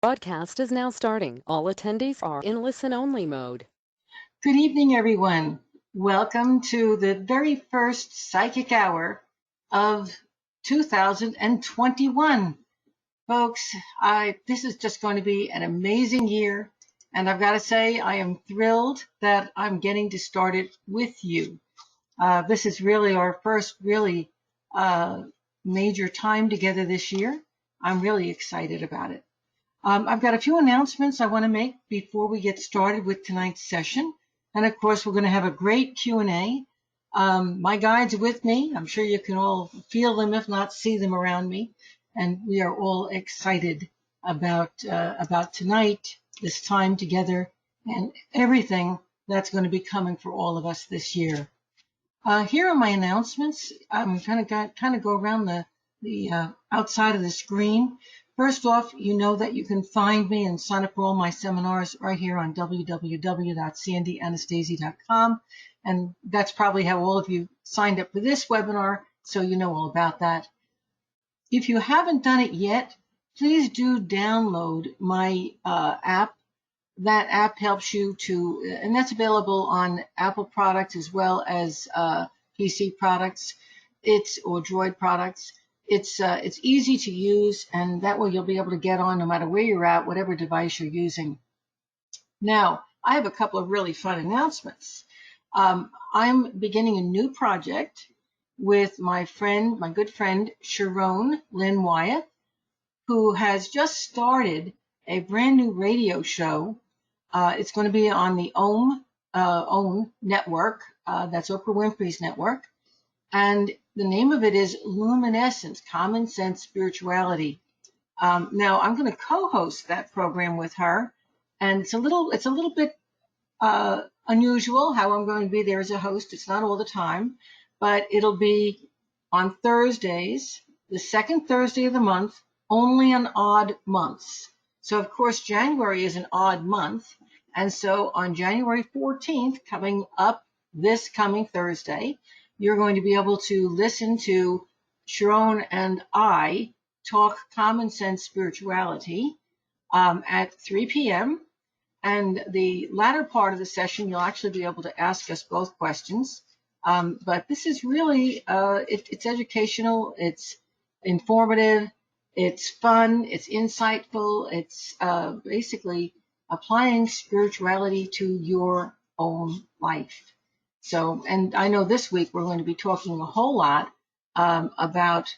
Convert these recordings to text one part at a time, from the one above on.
Broadcast is now starting. All attendees are in listen-only mode. Good evening, everyone. Welcome to the very first psychic hour of 2021. Folks, this is just going to be an amazing year. And I've got to say, I am thrilled that I'm getting to start it with you. This is really our first really major time together this year. I'm really excited about it. I've got a few announcements I want to make before we get started with tonight's session. And of course, we're going to have a great Q&A. My guides are with me. I'm sure you can all feel them, if not see them around me. And we are all excited about tonight, this time together, and everything that's going to be coming for all of us this year. Here are my announcements. I'm kind of go around the outside of the screen. First off, you know that you can find me and sign up for all my seminars right here on www.sandyanastasi.com. And that's probably how all of you signed up for this webinar, so you know all about that. If you haven't done it yet, please do download my app. That app helps you to, and that's available on Apple products as well as PC products, or Droid products. It's easy to use, and that way you'll be able to get on no matter where you're at, whatever device you're using. Now, I have a couple of really fun announcements. I'm beginning a new project with my good friend, Sharon Lynn Wyatt, who has just started a brand new radio show. It's going to be on the OWN network. That's Oprah Winfrey's network. And the name of it is Luminescence, Common Sense Spirituality. Now I'm going to co-host that program with her, and it's a little bit unusual how I'm going to be there as a host. It's not all the time, but it'll be on Thursdays, the second Thursday of the month, only on odd months. So of course January is an odd month, and so on January 14th, coming up this coming Thursday, you're going to be able to listen to Sharon and I talk common sense spirituality at 3 p.m. And the latter part of the session, you'll actually be able to ask us both questions. But this is really, it's educational, it's informative, it's fun, it's insightful, it's basically applying spirituality to your own life. So, and I know this week we're going to be talking a whole lot about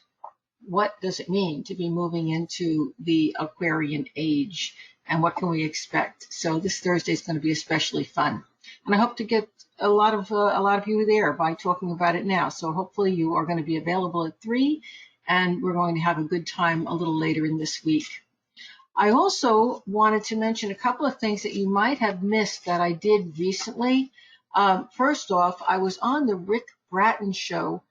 what does it mean to be moving into the Aquarian age and what can we expect. So this Thursday is going to be especially fun, and I hope to get a lot of you there by talking about it now. So hopefully you are going to be available at 3, and we're going to have a good time a little later in this week. I also wanted to mention a couple of things that you might have missed that I did recently. First off, I was on the Rick Bratton show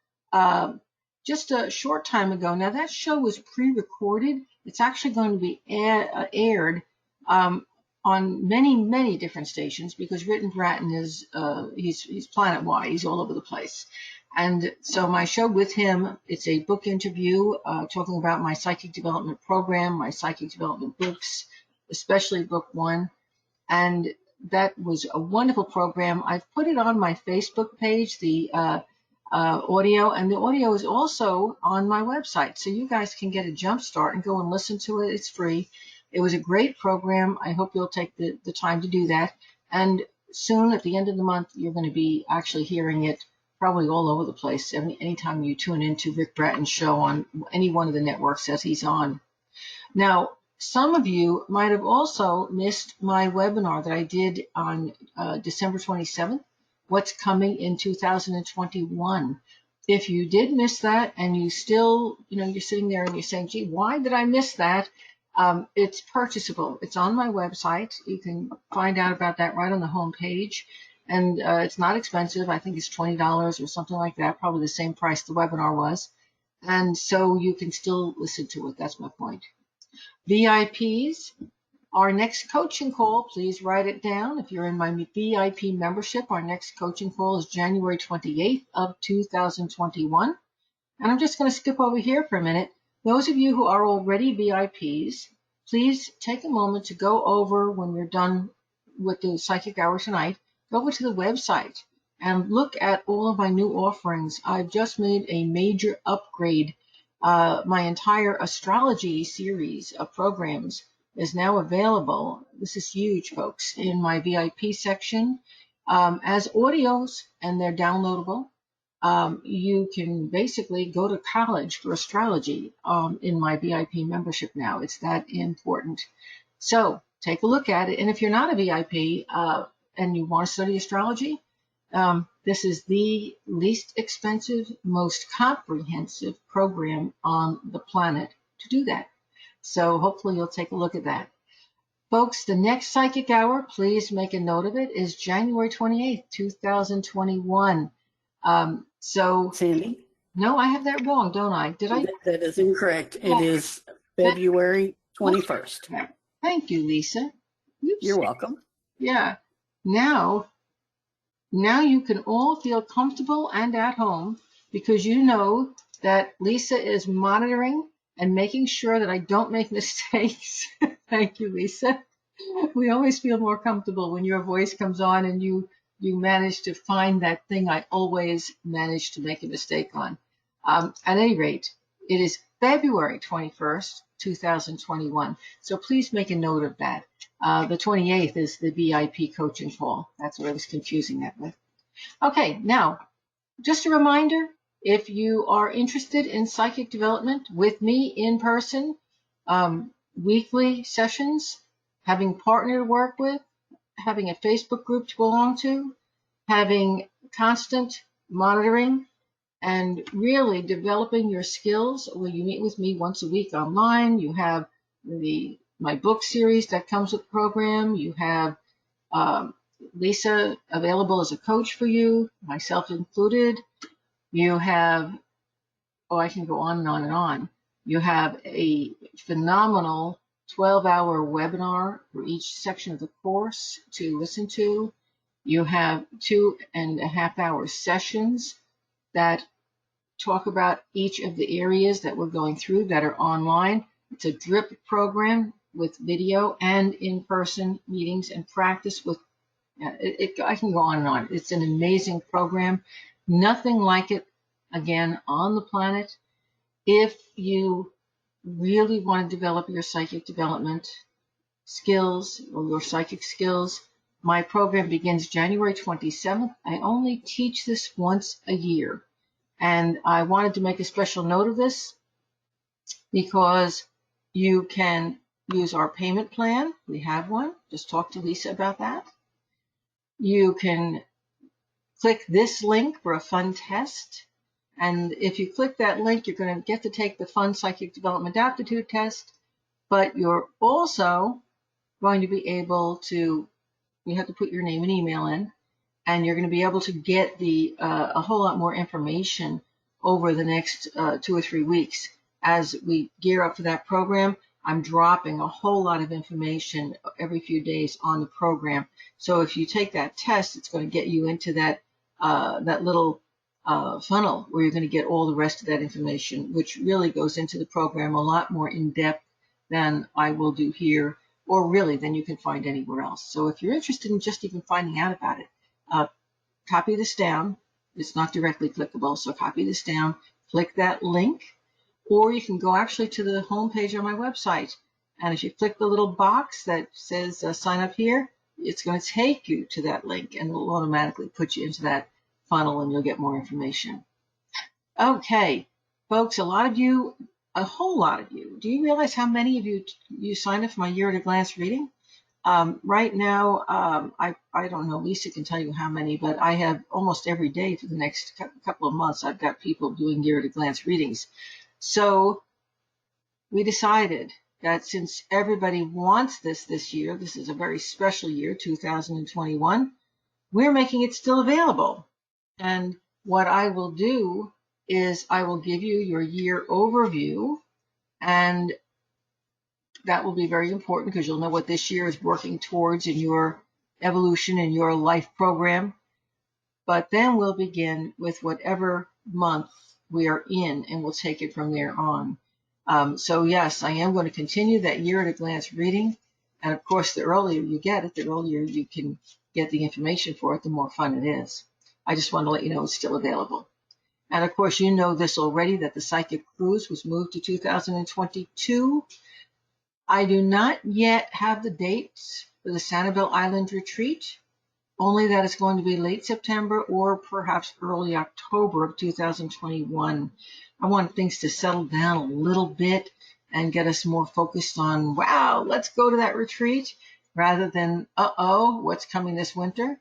just a short time ago. Now, that show was pre-recorded. It's actually going to be aired on many, many different stations because Rick Bratton is he's planet-wide. He's all over the place. And so my show with him, it's a book interview talking about my psychic development program, my psychic development books, especially book 1. And that was a wonderful program. I've put it on my Facebook page, the audio, and the audio is also on my website. So you guys can get a jump start and go and listen to it. It's free. It was a great program. I hope you'll take the time to do that. And soon, at the end of the month, you're going to be actually hearing it probably all over the place. Anytime you tune into Rick Bratton's show on any one of the networks that he's on. Now, some of you might have also missed my webinar that I did on December 27th, What's Coming in 2021. If you did miss that and you still, you're sitting there and you're saying, gee, why did I miss that? It's purchasable. It's on my website. You can find out about that right on the home page. And it's not expensive. I think it's $20 or something like that, probably the same price the webinar was. And so you can still listen to it. That's my point. VIPs, our next coaching call, please write it down. If you're in my VIP membership, our next coaching call is January 28th of 2021. And I'm just going to skip over here for a minute. Those of you who are already VIPs, please take a moment to go over, when we're done with the psychic hour tonight, go over to the website and look at all of my new offerings. I've just made a major upgrade. My entire astrology series of programs is now available. This is huge, folks, in my VIP section as audios, and they're downloadable. You can basically go to college for astrology in my VIP membership now. It's that important. So take a look at it. And if you're not a VIP and you want to study astrology, this is the least expensive, most comprehensive program on the planet to do that. So hopefully you'll take a look at that. Folks, the next psychic hour, please make a note of it, is January 28th, 2021. Sandy? No, I have that wrong, don't I? Did I? That is incorrect. It is February 21st. Thank you, Lisa. Oops. You're welcome. Yeah. Now you can all feel comfortable and at home because you know that Lisa is monitoring and making sure that I don't make mistakes. Thank you, Lisa. We always feel more comfortable when your voice comes on and you manage to find that thing I always manage to make a mistake on. At any rate, it is February 21st, 2021. So please make a note of that. The 28th is the VIP coaching call. That's what I was confusing that with. Okay, now, just a reminder, if you are interested in psychic development with me in person, weekly sessions, having partner to work with, having a Facebook group to belong to, having constant monitoring, and really developing your skills, where you meet with me once a week online. You have my book series that comes with the program. You have Lisa available as a coach for you, myself included. You have, I can go on and on and on. You have a phenomenal 12-hour webinar for each section of the course to listen to. You have 2.5-hour sessions that talk about each of the areas that we're going through that are online. It's a drip program with video and in-person meetings and practice with I can go on and on. It's an amazing program. Nothing like it, again, on the planet. If you really want to develop your psychic development skills or your psychic skills, my program begins January 27th. I only teach this once a year. And I wanted to make a special note of this because you can use our payment plan. We have one. Just talk to Lisa about that. You can click this link for a fun test. And if you click that link, you're going to get to take the fun psychic development aptitude test. But you're also going to be able to, you have to put your name and email in, and you're going to be able to get a whole lot more information over the next 2 or 3 weeks. As we gear up for that program, I'm dropping a whole lot of information every few days on the program. So if you take that test, it's going to get you into that little funnel where you're going to get all the rest of that information, which really goes into the program a lot more in depth than I will do here, or really than you can find anywhere else. So if you're interested in just even finding out about it, copy this down. It's not directly clickable, so copy this down, click that link, or you can go actually to the home page on my website. And if you click the little box that says sign up here, it's going to take you to that link and it'll automatically put you into that funnel and you'll get more information. Okay, folks, a whole lot of you, do you realize how many of you signed up for my year at a glance reading? Right now, I don't know, Lisa can tell you how many, but I have almost every day for the next couple of months, I've got people doing year at a glance readings. So we decided that since everybody wants this year, this is a very special year, 2021, we're making it still available. And what I will do is I will give you your year overview, and that will be very important because you'll know what this year is working towards in your evolution in your life program. But then we'll begin with whatever month we are in, and we'll take it from there on. So yes, I am going to continue that year at a glance reading. And of course, the earlier you get it, the earlier you can get the information for it, the more fun it is. I just want to let you know it's still available. And of course, you know this already, that the Psychic Cruise was moved to 2022. I do not yet have the dates for the Sanibel Island retreat, only that it's going to be late September or perhaps early October of 2021. I want things to settle down a little bit and get us more focused on, wow, let's go to that retreat, rather than, uh-oh, what's coming this winter,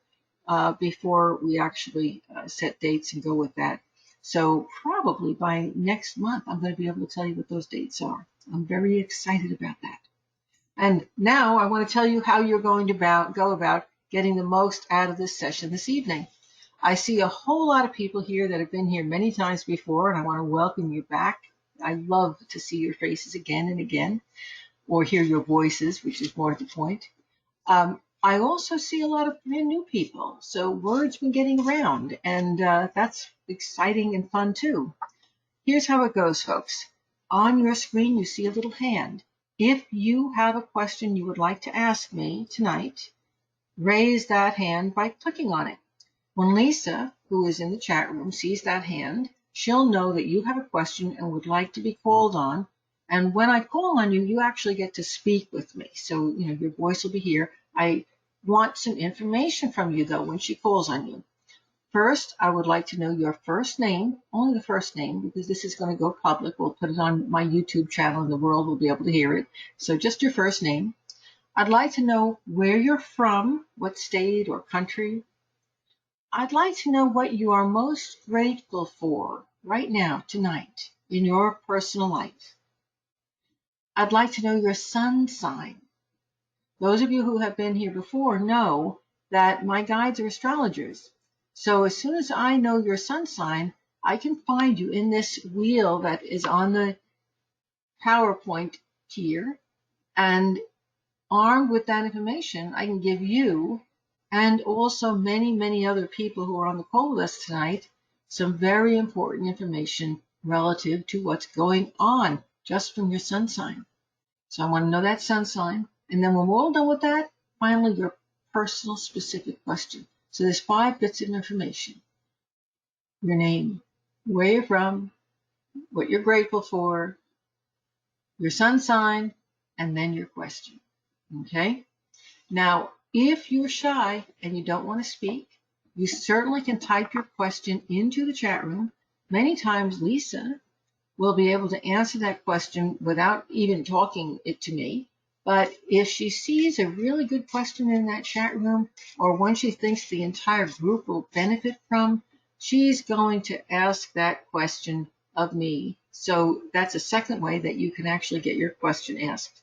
before we actually set dates and go with that. So probably by next month, I'm going to be able to tell you what those dates are. I'm very excited about that. And now I want to tell you how you're going to go about getting the most out of this session this evening. I see a whole lot of people here that have been here many times before, and I want to welcome you back. I love to see your faces again and again, or hear your voices, which is more to the point. I also see a lot of brand new people, so word's been getting around, and that's exciting and fun too. Here's how it goes, folks. On your screen, you see a little hand. If you have a question you would like to ask me tonight, raise that hand by clicking on it. When Lisa, who is in the chat room, sees that hand, she'll know that you have a question and would like to be called on. And when I call on you, you actually get to speak with me. So, your voice will be here. I want some information from you, though, when she calls on you. First, I would like to know your first name, only the first name, because this is going to go public. We'll put it on my YouTube channel and the world will be able to hear it. So just your first name. I'd like to know where you're from, what state or country. I'd like to know what you are most grateful for right now, tonight, in your personal life. I'd like to know your sun sign. Those of you who have been here before know that my guides are astrologers. So as soon as I know your sun sign, I can find you in this wheel that is on the PowerPoint here. And armed with that information, I can give you, and also many, many other people who are on the call list tonight, some very important information relative to what's going on just from your sun sign. So I want to know that sun sign. And then when we're all done with that, finally your personal specific question. So there's 5 bits of information. Your name, where you're from, what you're grateful for, your sun sign, and then your question. Okay? Now, if you're shy and you don't want to speak, you certainly can type your question into the chat room. Many times Lisa will be able to answer that question without even talking it to me. But if she sees a really good question in that chat room, or one she thinks the entire group will benefit from, she's going to ask that question of me. So that's a second way that you can actually get your question asked.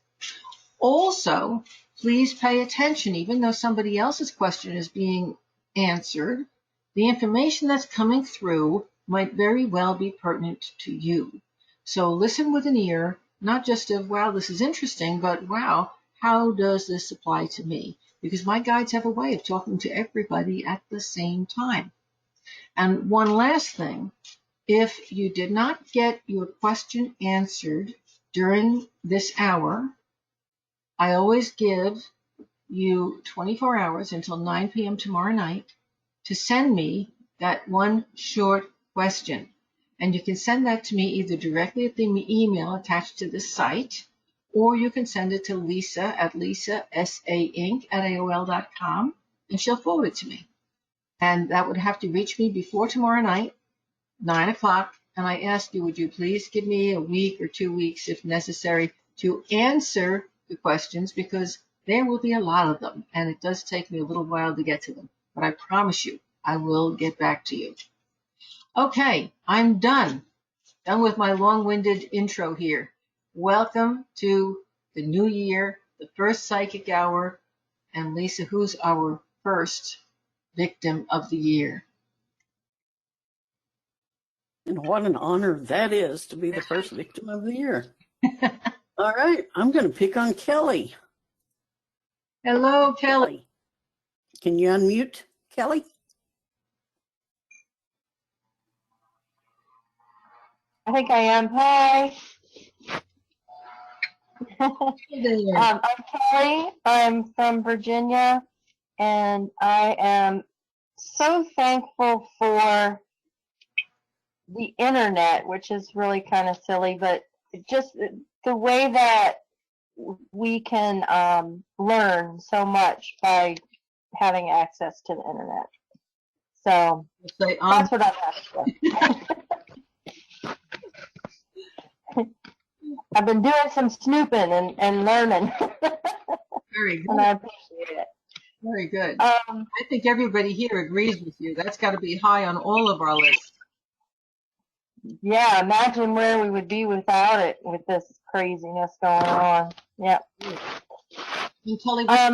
Also, please pay attention. Even though somebody else's question is being answered, the information that's coming through might very well be pertinent to you. So listen with an ear, not just of, wow, this is interesting, but wow, how does this apply to me? Because my guides have a way of talking to everybody at the same time. And one last thing, if you did not get your question answered during this hour, I always give you 24 hours until 9 p.m. tomorrow night to send me that one short question. And you can send that to me either directly at the email attached to the site, or you can send it to Lisa at lisasainc@aol.com, and she'll forward it to me. And that would have to reach me before tomorrow night, 9 o'clock. And I ask you, would you please give me a week or 2 weeks, if necessary, to answer the questions, because there will be a lot of them, and it does take me a little while to get to them. But I promise you, I will get back to you. Okay, I'm done with my long-winded intro here. Welcome to the new year, the first psychic hour. And Lisa, who's our first victim of the year? And what an honor that is to be the first victim of the year. All right, I'm going to pick on Kelly. Hello, Kelly. Can you unmute, Kelly? I think I am. Hi. There. I'm Kelly. I'm from Virginia, and I am so thankful for the internet, which is really kind of silly, but just the way that we can learn so much by having access to the internet. So Say, that's what I'm after. I've been doing some snooping and learning, very and good. I appreciate it. Very good. I think everybody here agrees with you. That's got to be high on all of our lists. Yeah, imagine where we would be without it, with this craziness going on. Yeah. And Kelly, what's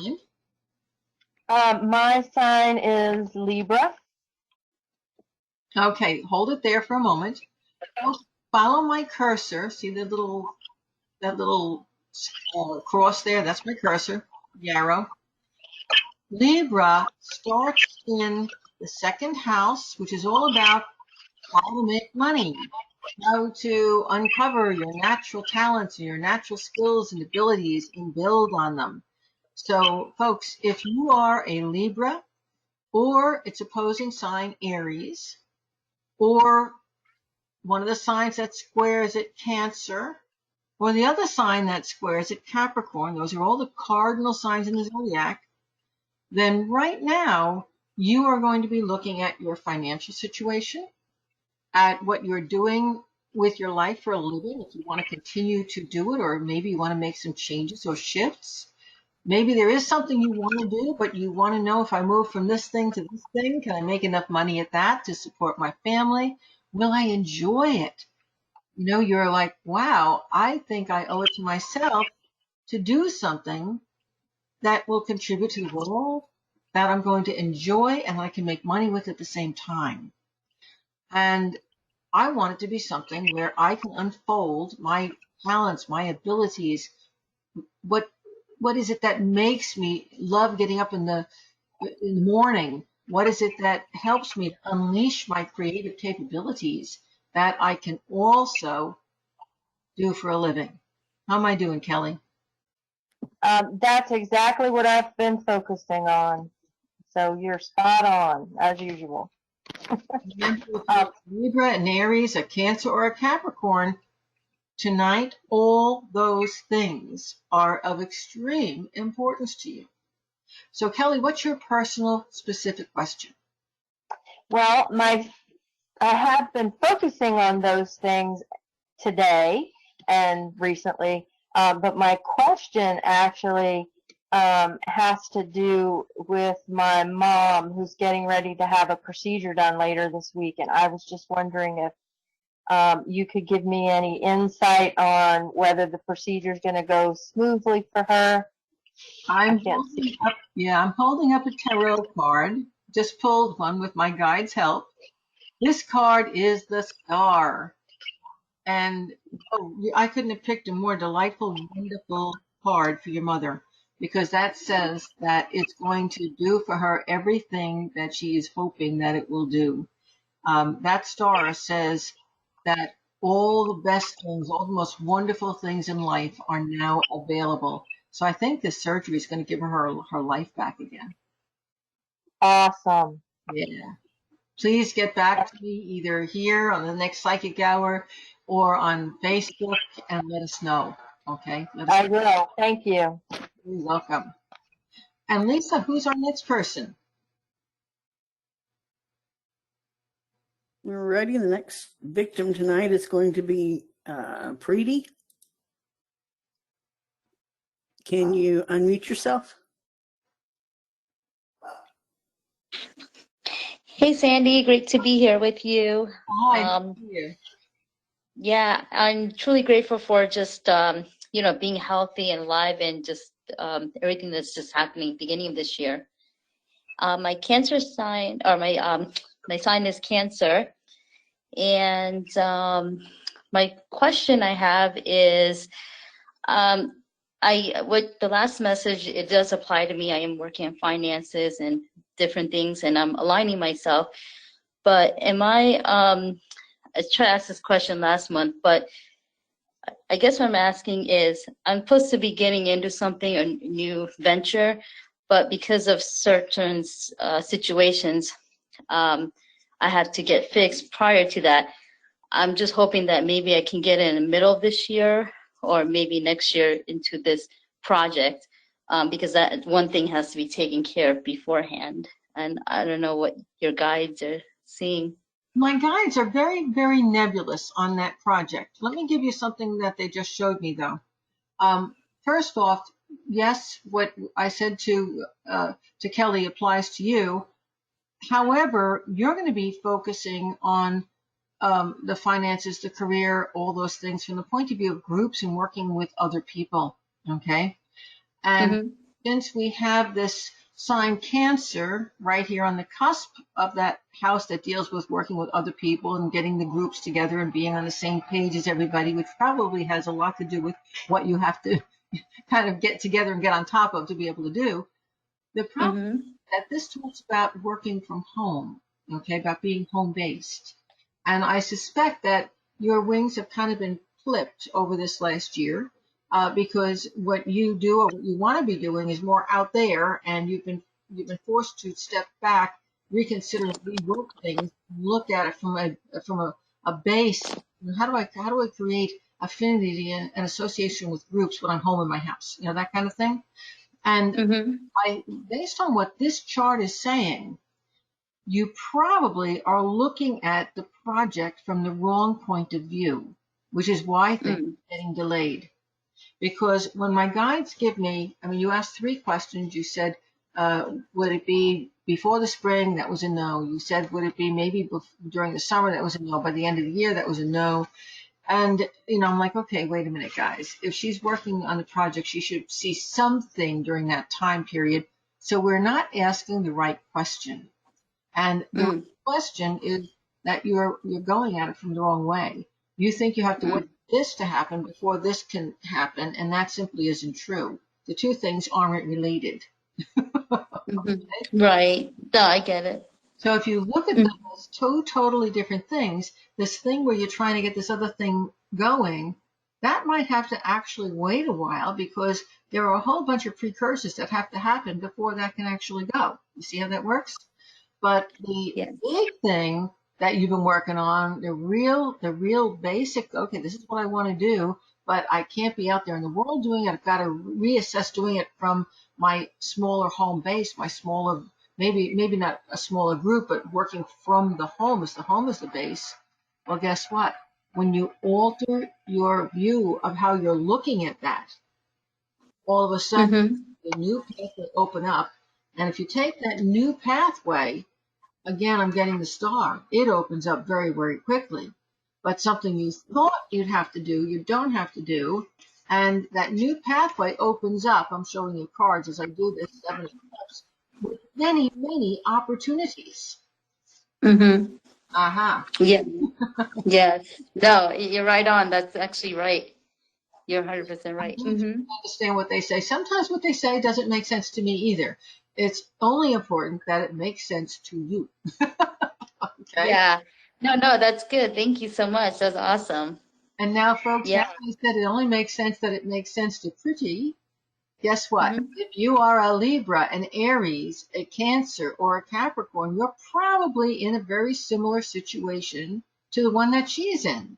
your sign? My sign is Libra. Okay, hold it there for a moment. Follow my cursor. See that little cross there? That's my cursor, the arrow. Libra starts in the second house, which is all about how to make money, how to uncover your natural talents and your natural skills and abilities and build on them. So, folks, if you are a Libra or its opposing sign, Aries, or one of the signs that squares at Cancer, or the other sign that squares at Capricorn, those are all the cardinal signs in the zodiac, then right now you are going to be looking at your financial situation, at what you're doing with your life for a living, if you want to continue to do it, or maybe you want to make some changes or shifts. Maybe there is something you want to do, but you want to know, if I move from this thing to this thing, can I make enough money at that to support my family? Will I enjoy it? You know, you're like, wow, I think I owe it to myself to do something that will contribute to the world, that I'm going to enjoy and I can make money with at the same time. And I want it to be something where I can unfold my talents, my abilities. What what is it that makes me love getting up in the morning? What is it that helps me to unleash my creative capabilities that I can also do for a living? How am I doing, Kelly? That's exactly what I've been focusing on. So you're spot on, as usual. Remember, if you're Libra, an Aries, a Cancer, or a Capricorn, tonight, all those things are of extreme importance to you. So, Kelly, what's your personal specific question? Well, I have been focusing on those things today and recently, but my question actually has to do with my mom, who's getting ready to have a procedure done later this week, and I was just wondering if you could give me any insight on whether the procedure is going to go smoothly for her. I'm holding up a tarot card. Just pulled one with my guide's help. This card is the Star. And I couldn't have picked a more delightful, wonderful card for your mother, because that says that it's going to do for her everything that she is hoping that it will do. That star says that all the best things, all the most wonderful things in life are now available. So I think this surgery is going to give her life back again. Awesome. Yeah. Please get back to me either here on the next psychic hour or on Facebook and let us know. Okay? I will. Thank you. You're welcome. And Lisa, who's our next person? We're ready. The next victim tonight is going to be Preeti. Can you unmute yourself? Hey, Sandy, great to be here with you. Hi, you. Yeah, I'm truly grateful for just, being healthy and alive and just everything that's just happening beginning of this year. My Cancer sign, or my sign is Cancer. And my question I have is, what the last message, it does apply to me. I am working on finances and different things, and I'm aligning myself. But I tried to ask this question last month, but I guess what I'm asking is, I'm supposed to be getting into something, a new venture, but because of certain situations, I had to get fixed prior to that. I'm just hoping that maybe I can get in the middle of this year or maybe next year into this project, because that one thing has to be taken care of beforehand. And I don't know what your guides are seeing. My guides are very, very nebulous on that project. Let me give you something that they just showed me, though. First off, yes, what I said to Kelly applies to you. However, you're going to be focusing on the finances, the career, all those things from the point of view of groups and working with other people. Okay. And since we have this sign Cancer right here on the cusp of that house that deals with working with other people and getting the groups together and being on the same page as everybody, which probably has a lot to do with what you have to kind of get together and get on top of to be able to do. The problem is that this talks about working from home, okay, about being home based. And I suspect that your wings have kind of been flipped over this last year, because what you do or what you want to be doing is more out there, and you've been forced to step back, reconsider, rework things, look at it from a base. How do I create affinity and association with groups when I'm home in my house? You know, that kind of thing. And based on what this chart is saying, you probably are looking at the project from the wrong point of view, which is why things are getting delayed. Because when my guides give me, I mean, you asked 3 questions. You said, would it be before the spring? That was a no. You said, would it be maybe during the summer? That was a no. By the end of the year, that was a no. And, you know, I'm like, okay, wait a minute, guys. If she's working on the project, she should see something during that time period. So we're not asking the right question. And the question is that you're going at it from the wrong way. You think you have to wait for this to happen before this can happen, and that simply isn't true. The two things aren't related. Right. No, I get it. So if you look at them as two totally different things, this thing where you're trying to get this other thing going, that might have to actually wait a while, because there are a whole bunch of precursors that have to happen before that can actually go. You see how that works? But the big thing that you've been working on, the real basic, okay, this is what I want to do, but I can't be out there in the world doing it. I've got to reassess doing it from my smaller home base, my smaller, maybe not a smaller group, but working from the home as the base. Well, guess what? When you alter your view of how you're looking at that, all of a sudden the new path will open up. And if you take that new pathway, again, I'm getting the star. It opens up very, very quickly. But something you thought you'd have to do, you don't have to do. And that new pathway opens up. I'm showing you cards as I do this, 7 steps, with many, many opportunities. Aha. Yeah. Yes. No, you're right on. That's actually right. You're 100% right. I understand what they say. Sometimes what they say doesn't make sense to me either. It's only important that it makes sense to you. Okay. Yeah. No, that's good. Thank you so much. That's awesome. And now, folks, Yeah. now I said it only makes sense that it makes sense to Pretty. Guess what? If you are a Libra, an Aries, a Cancer, or a Capricorn, you're probably in a very similar situation to the one that she's in.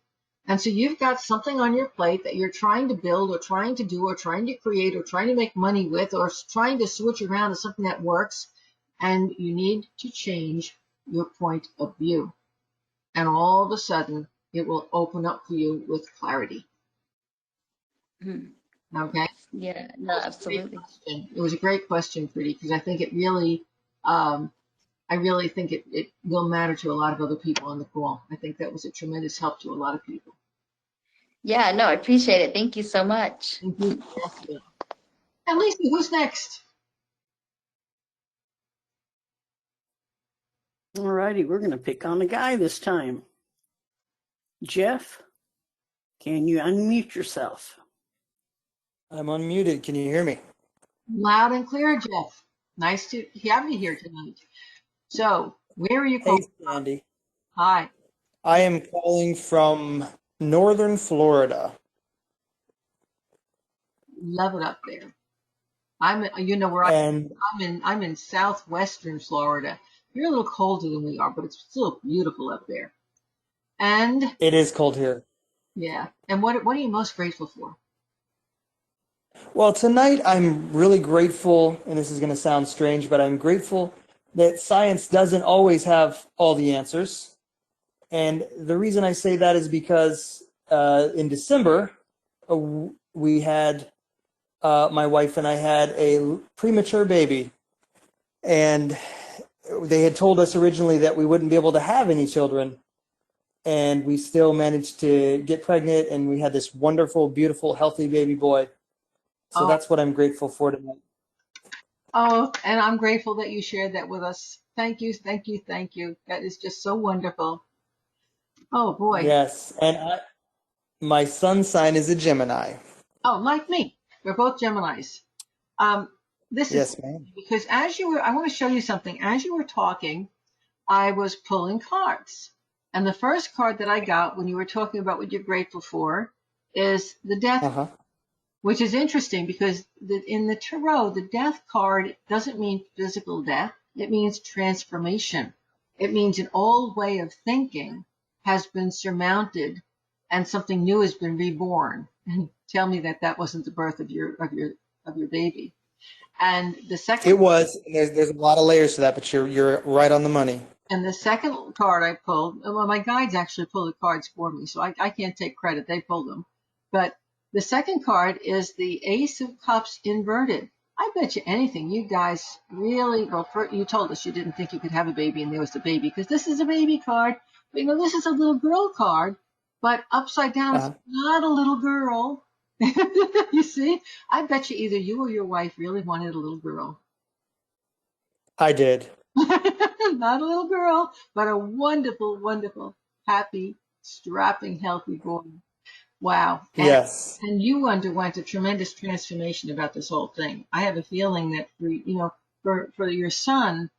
And so you've got something on your plate that you're trying to build or trying to do or trying to create or trying to make money with or trying to switch around to something that works. And you need to change your point of view. And all of a sudden, it will open up for you with clarity. Okay? Yeah, no, absolutely. It was a great question, Pretty, because I think it really, I really think it will matter to a lot of other people on the call. I think that was a tremendous help to a lot of people. Yeah, no, I appreciate it. Thank you so much. Thank you. And Lisa, who's next? All righty, we're going to pick on a guy this time. Jeff, can you unmute yourself? I'm unmuted. Can you hear me? Loud and clear, Jeff. Nice to have you here tonight. So, where are you calling? Hey, Sandy. Hi. I am calling from northern Florida. Love it up there. You know where And I'm in southwestern Florida. You're a little colder than we are, but it's still beautiful up there. And it is cold here. yeah. And what are you most grateful for? Well, tonight I'm really grateful, and this is going to sound strange, but I'm grateful that science doesn't always have all the answers. And the reason I say that is because in December, we had, my wife and I had a premature baby. And they had told us originally that we wouldn't be able to have any children. And we still managed to get pregnant, and we had this wonderful, beautiful, healthy baby boy. So Oh, that's what I'm grateful for tonight. oh, and I'm grateful that you shared that with us. Thank you, thank you, thank you. That is just so wonderful. Oh boy. Yes. And my sun sign is a Gemini. Oh, like me. We're both Geminis. Um, this is Yes, ma'am. because I want to show you something. As you were talking, I was pulling cards. And the first card that I got when you were talking about what you're grateful for is the death, Uh-huh. which is interesting because in the tarot, the death card doesn't mean physical death. It means transformation. It means an old way of thinking has been surmounted and something new has been reborn. And tell me that that wasn't the birth of your baby. And the second It was. And there's a lot of layers to that, but you're right on the money. And the second card I pulled, well, my guides actually pull the cards for me, so I can't take credit. They pulled them. But the second card is the Ace of Cups inverted. I bet you anything, you guys really, well, you told us you didn't think you could have a baby and there was the baby, because this is a baby card. But, this is a little girl card, but upside down, it's Uh-huh. not a little girl. You see? I bet you either you or your wife really wanted a little girl. I did. Not a little girl, but a wonderful, wonderful, happy, strapping, healthy boy. Wow. Yes. And you underwent a tremendous transformation about this whole thing. I have a feeling that for your son,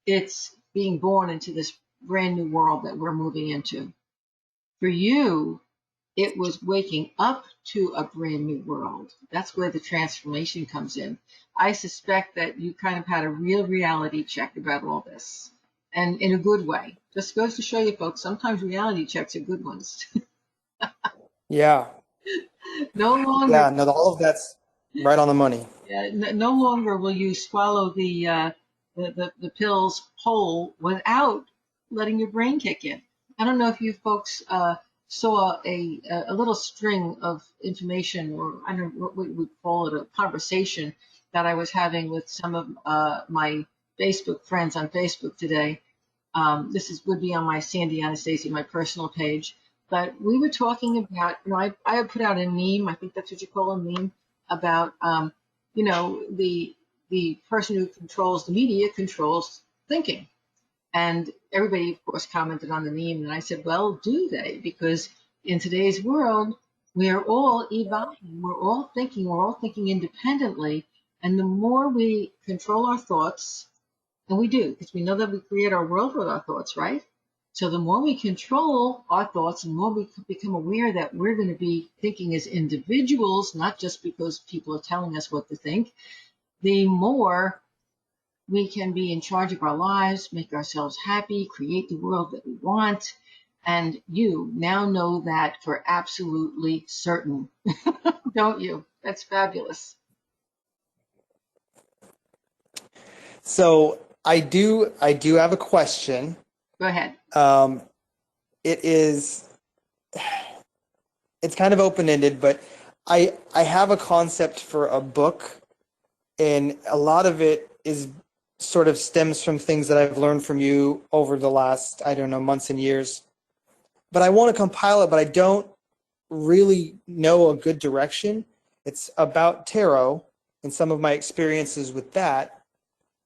it's being born into this brand new world that we're moving into. For you, it was waking up to a brand new world. That's where the transformation comes in. I suspect that you kind of had a real reality check about all this, and in a good way. Just goes to show you, folks, sometimes reality checks are good ones. Yeah. No longer, Yeah. No, all of that's right on the money. no longer will you swallow the pills whole without letting your brain kick in. I don't know if you folks saw a little string of information, or I don't know what we would call it, a conversation that I was having with some of my Facebook friends on Facebook today. Would be on my Sandy Anastasi, my personal page. But we were talking about, I had put out a meme, I think that's what you call a meme, about, the person who controls the media controls thinking. And everybody, of course, commented on the meme. And I said, well, do they? Because in today's world, we are all evolving. We're all thinking independently. And the more we control our thoughts, and we do, because we know that we create our world with our thoughts, right? So the more we control our thoughts, and the more we become aware that we're going to be thinking as individuals, not just because people are telling us what to think, the more we can be in charge of our lives, make ourselves happy, create the world that we want. And you now know that for absolutely certain, don't you? That's fabulous. So I do have a question. Go ahead. It is, it's kind of open-ended, but I have a concept for a book, and a lot of it is sort of stems from things that I've learned from you over the last, I don't know, months and years. But I want to compile it, but I don't really know a good direction. It's about tarot and some of my experiences with that.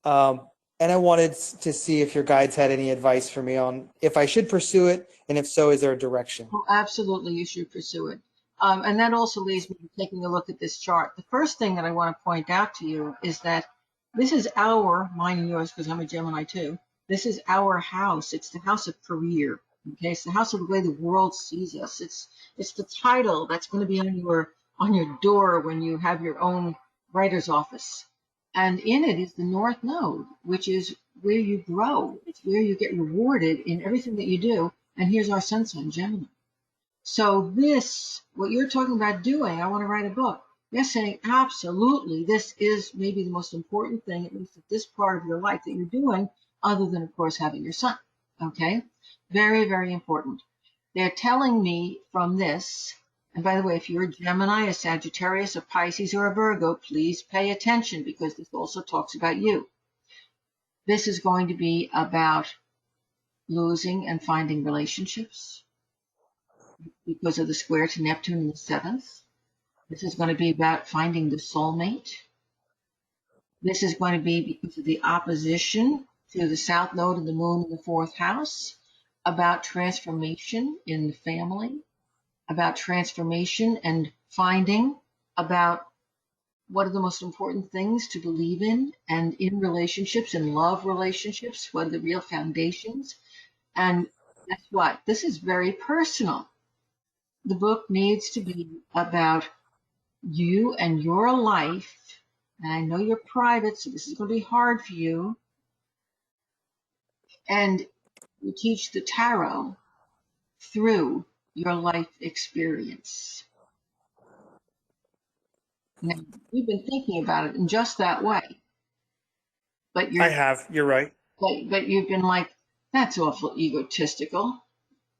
And I wanted to see if your guides had any advice for me on if I should pursue it, and if so, is there a direction? Oh, absolutely, you should pursue it. And that also leads me to taking a look at this chart. The first thing that I want to point out to you is that this is mine and yours, because I'm a Gemini too. This is our house. It's the house of career. Okay, it's the house of the way the world sees us. It's the title that's going to be on your door when you have your own writer's office. And in it is the North Node, which is where you grow. It's where you get rewarded in everything that you do. And here's our sun sign, Gemini. So this, what you're talking about doing, I want to write a book. They're saying, absolutely, this is maybe the most important thing, at least at this part of your life that you're doing, other than, of course, having your son. Okay? Very, very important. They're telling me from this, and by the way, if you're a Gemini, a Sagittarius, a Pisces, or a Virgo, please pay attention because this also talks about you. This is going to be about losing and finding relationships because of the square to Neptune in the 7th. This is going to be about finding the soulmate. This is going to be because of the opposition to the South Node of the Moon in the 4th house, about transformation in the family, about transformation and finding, about what are the most important things to believe in and in relationships and love relationships, what are the real foundations. And guess what? This is very personal. The book needs to be about you and your life. And I know you're private, so this is going to be hard for you. And you teach the tarot through your life experience. Now, you've been thinking about it in just that way, but I have. You're right. but you've been like, that's awful egotistical.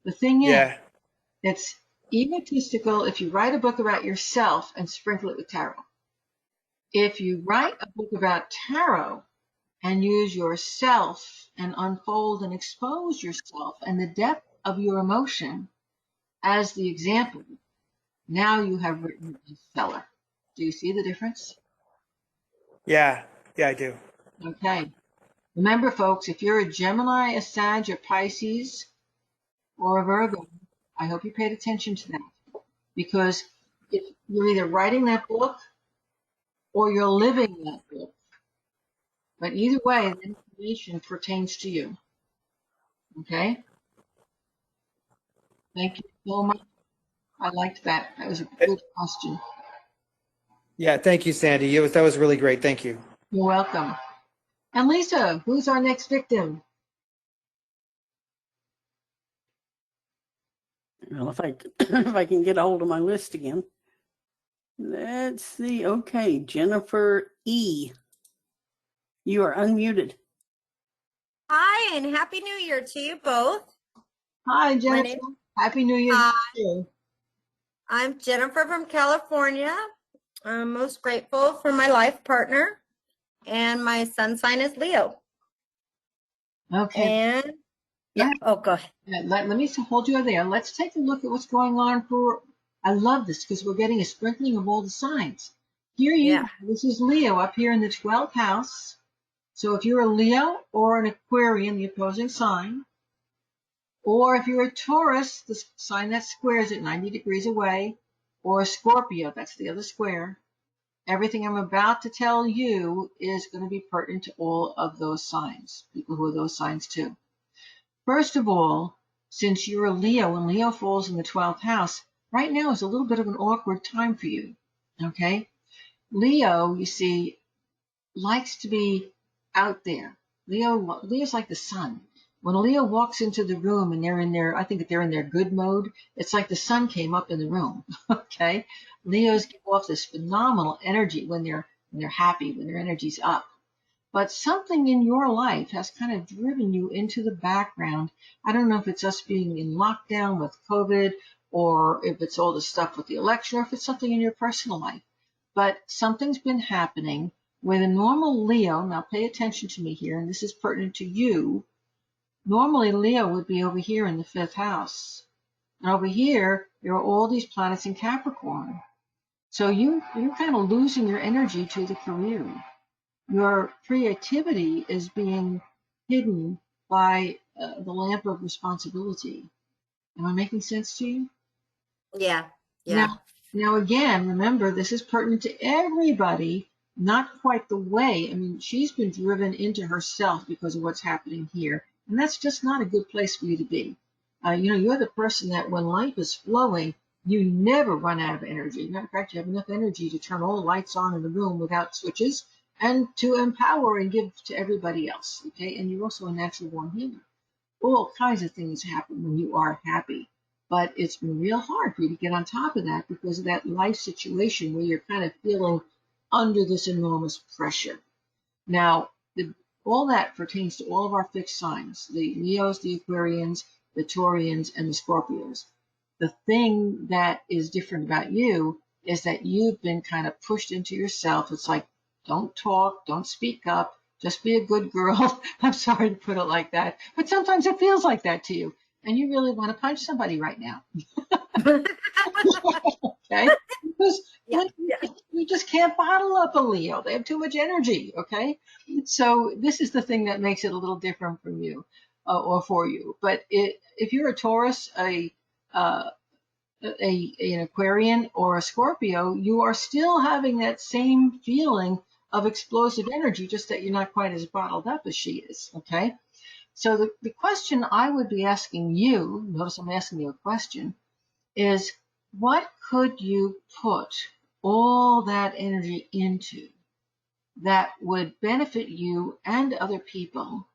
The thing is, Yeah. it's egotistical if you write a book about yourself and sprinkle it with tarot. If you write a book about tarot and use yourself and unfold and expose yourself and the depth of your emotion as the example, now you have written a bestseller. Do you see the difference? Yeah. Yeah, I do. Okay. Remember, folks, if you're a Gemini, a Sag, a Pisces, or a Virgo, I hope you paid attention to that. Because if you're either writing that book or you're living that book. But either way, the information pertains to you. Okay? Thank you so much. I liked that. That was a good question. Yeah, thank you, Sandy. That was really great. Thank you. You're welcome. And Lisa, who's our next victim? Well, if I if I can get a hold of my list again. Let's see. Okay, Jennifer E. You are unmuted. Hi, and Happy New Year to you both. Hi, Jennifer. Happy New Year to you. I'm Jennifer from California. I'm most grateful for my life partner, and my sun sign is Leo. Okay. And yeah, oh, go ahead. Let me hold you there. Let's take a look at what's going on for. I love this because we're getting a sprinkling of all the signs. Here you go. This is Leo up here in the 12th house. So if you're a Leo or an Aquarian, the opposing sign, or if you're a Taurus, the sign that squares it 90 degrees away, or a Scorpio, that's the other square, everything I'm about to tell you is going to be pertinent to all of those signs, people who are those signs too. First of all, since you're a Leo and Leo falls in the 12th house, right now is a little bit of an awkward time for you, okay? Leo, you see, likes to be out there. Leo's like the sun. When a Leo walks into the room and they're in their, I think they're in their good mode, it's like the sun came up in the room, okay? Leos give off this phenomenal energy when they're happy, when their energy's up. But something in your life has kind of driven you into the background. I don't know if it's us being in lockdown with COVID, or if it's all the stuff with the election, or if it's something in your personal life. But something's been happening where the normal Leo, now pay attention to me here, and this is pertinent to you. Normally Leo would be over here in the 5th house. And over here, there are all these planets in Capricorn. So you're kind of losing your energy to the career. Your creativity is being hidden by the lamp of responsibility. Am I making sense to you? Yeah. Now again, remember, this is pertinent to everybody, not quite the way. I mean, she's been driven into herself because of what's happening here. And that's just not a good place for you to be. You're the person that when life is flowing, You never run out of energy. Matter of fact, you have enough energy to turn all the lights on in the room without switches and to empower and give to everybody else. Okay, and you're also a natural born healer. All kinds of things happen when you are happy. But it's been real hard for you to get on top of that because of that life situation where you're kind of feeling under this enormous pressure. Now, all that pertains to all of our fixed signs, the Leos, the Aquarians, the Taurians, and the Scorpios. The thing that is different about you is that you've been kind of pushed into yourself. It's like, don't talk, don't speak up, just be a good girl. I'm sorry to put it like that, but sometimes it feels like that to you. And you really want to punch somebody right now. Okay? Because you just can't bottle up a Leo. They have too much energy. Okay? So this is the thing that makes it a little different from you or for you. But if you're a Taurus, an Aquarian, or a Scorpio, you are still having that same feeling of explosive energy, just that you're not quite as bottled up as she is. Okay? So the question I would be asking you, notice I'm asking you a question, is what could you put all that energy into that would benefit you and other people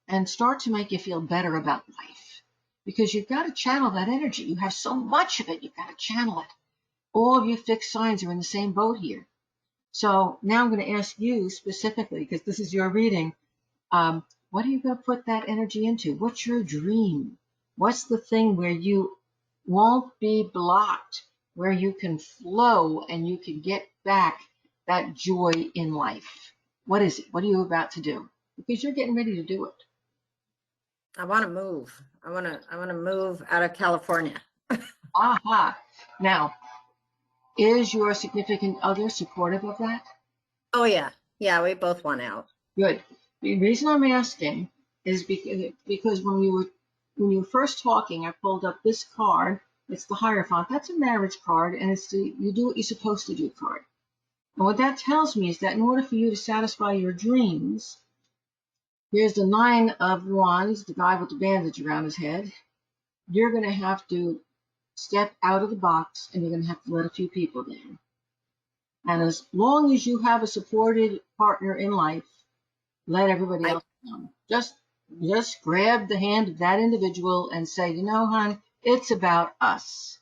and start to make you feel better about life? Because you've got to channel that energy. You have so much of it, you've got to channel it. All of you fixed signs are in the same boat here. So now I'm going to ask you specifically, because this is your reading, what are you going to put that energy into? What's your dream? What's the thing where you won't be blocked, where you can flow and you can get back that joy in life? What is it? What are you about to do? Because you're getting ready to do it. I want to move. I want to move out of California. Aha. Now, is your significant other supportive of that? Oh yeah. Yeah, we both want out. Good. The reason I'm asking is because when you were first talking, I pulled up this card. It's the Hierophant. That's a marriage card, and it's the you do what you're supposed to do card. And what that tells me is that in order for you to satisfy your dreams, here's the Nine of Wands, the guy with the bandage around his head. You're going to have to step out of the box, and you're going to have to let a few people down. And as long as you have a supported partner in life, let everybody else down. Just grab the hand of that individual and say, you know, hon, it's about us.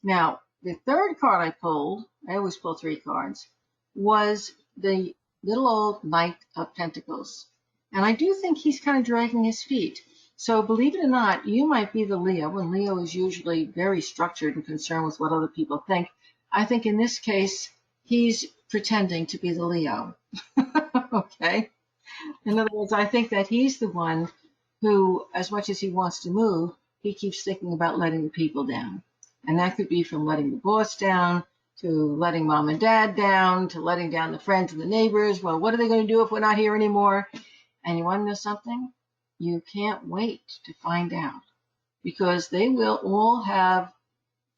Now, the third card I pulled, I always pull 3 cards, was the little old Knight of Pentacles. And I do think he's kind of dragging his feet. So believe it or not, you might be the Leo, and Leo is usually very structured and concerned with what other people think. I think in this case, he's pretending to be the Leo. Okay? In other words, I think that he's the one who, as much as he wants to move, he keeps thinking about letting the people down. And that could be from letting the boss down, to letting mom and dad down, to letting down the friends and the neighbors. Well, what are they going to do if we're not here anymore? And you want to know something? You can't wait to find out, because they will all have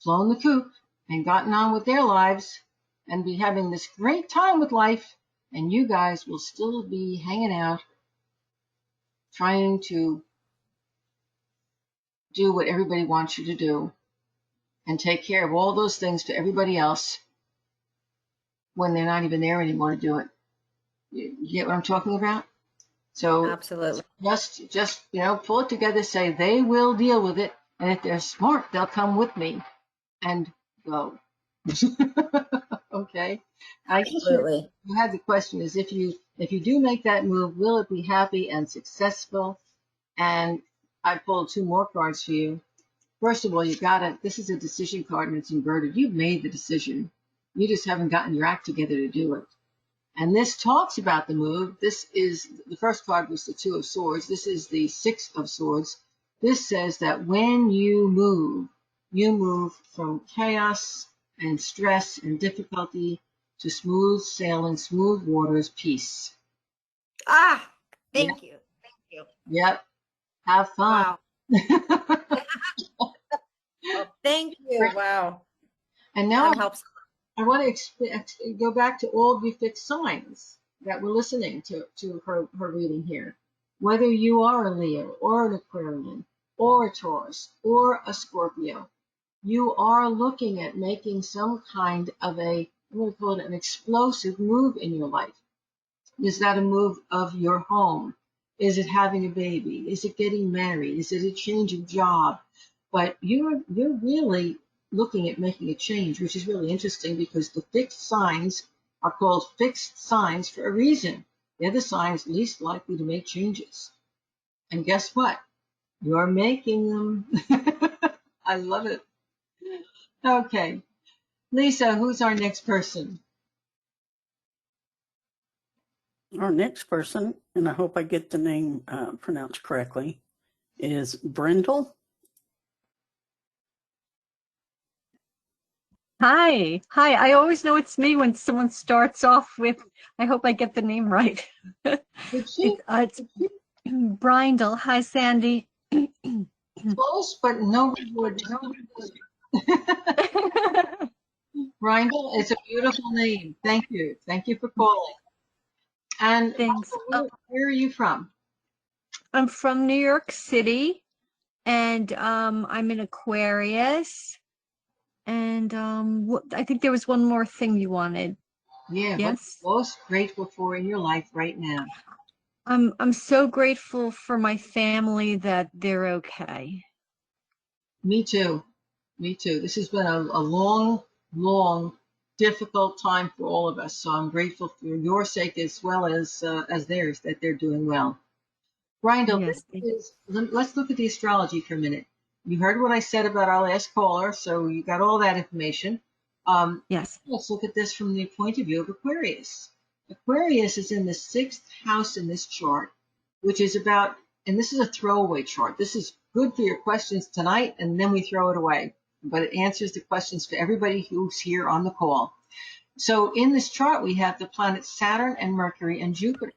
flown the coop and gotten on with their lives and be having this great time with life, and you guys will still be hanging out trying to do what everybody wants you to do and take care of all those things for everybody else when they're not even there anymore to do it. You get what I'm talking about? So Absolutely. just pull it together, say they will deal with it, and if they're smart, they'll come with me, and go. Okay. I guess Absolutely. you had the question is if you do make that move, will it be happy and successful? And I pulled 2 more cards for you. First of all, this is a decision card and it's inverted. You've made the decision. You just haven't gotten your act together to do it. And this talks about the move. This is, the first card was the 2 of Swords. This is the 6 of Swords. This says that when you move from chaos and stress and difficulty to smooth sailing, smooth waters, peace. Ah, thank you. Thank you. Yep. Have fun. Wow. Well, thank you. Wow. And now That helps. I want to go back to all of you fixed signs that were listening to her reading here. Whether you are a Leo or an Aquarian or a Taurus or a Scorpio, you are looking at making some kind of a, I'm going to call it an explosive move in your life. Is that a move of your home? Is it having a baby? Is it getting married? Is it a change of job? But you're really looking at making a change, which is really interesting because the fixed signs are called fixed signs for a reason. They're the signs least likely to make changes. And guess what? You're making them. I love it. Okay. Lisa, who's our next person? Our next person, and I hope I get the name pronounced correctly, is Brindle. Hi. Hi. I always know it's me when someone starts off with, I hope I get the name right. Did she? It's Brindle. Hi, Sandy. Close, but no reward. Rindle, it's a beautiful name. Thank you. Thank you for calling. And Thanks. where are you from? I'm from New York City, and I'm in Aquarius. And I think there was one more thing you wanted. Yeah, Yes. what you're most grateful for in your life right now? I'm so grateful for my family that they're okay. Me too. Me too. This has been a long, long, difficult time for all of us. So I'm grateful for your sake as well as theirs that they're doing well. Rindle, Yes. let's look at the astrology for a minute. You heard what I said about our last caller, so you got all that information. Yes. Let's look at this from the point of view of Aquarius. Aquarius is in the 6th house in this chart, which is about, and this is a throwaway chart. This is good for your questions tonight, and then we throw it away. But it answers the questions for everybody who's here on the call. So in this chart, we have the planets Saturn and Mercury and Jupiter.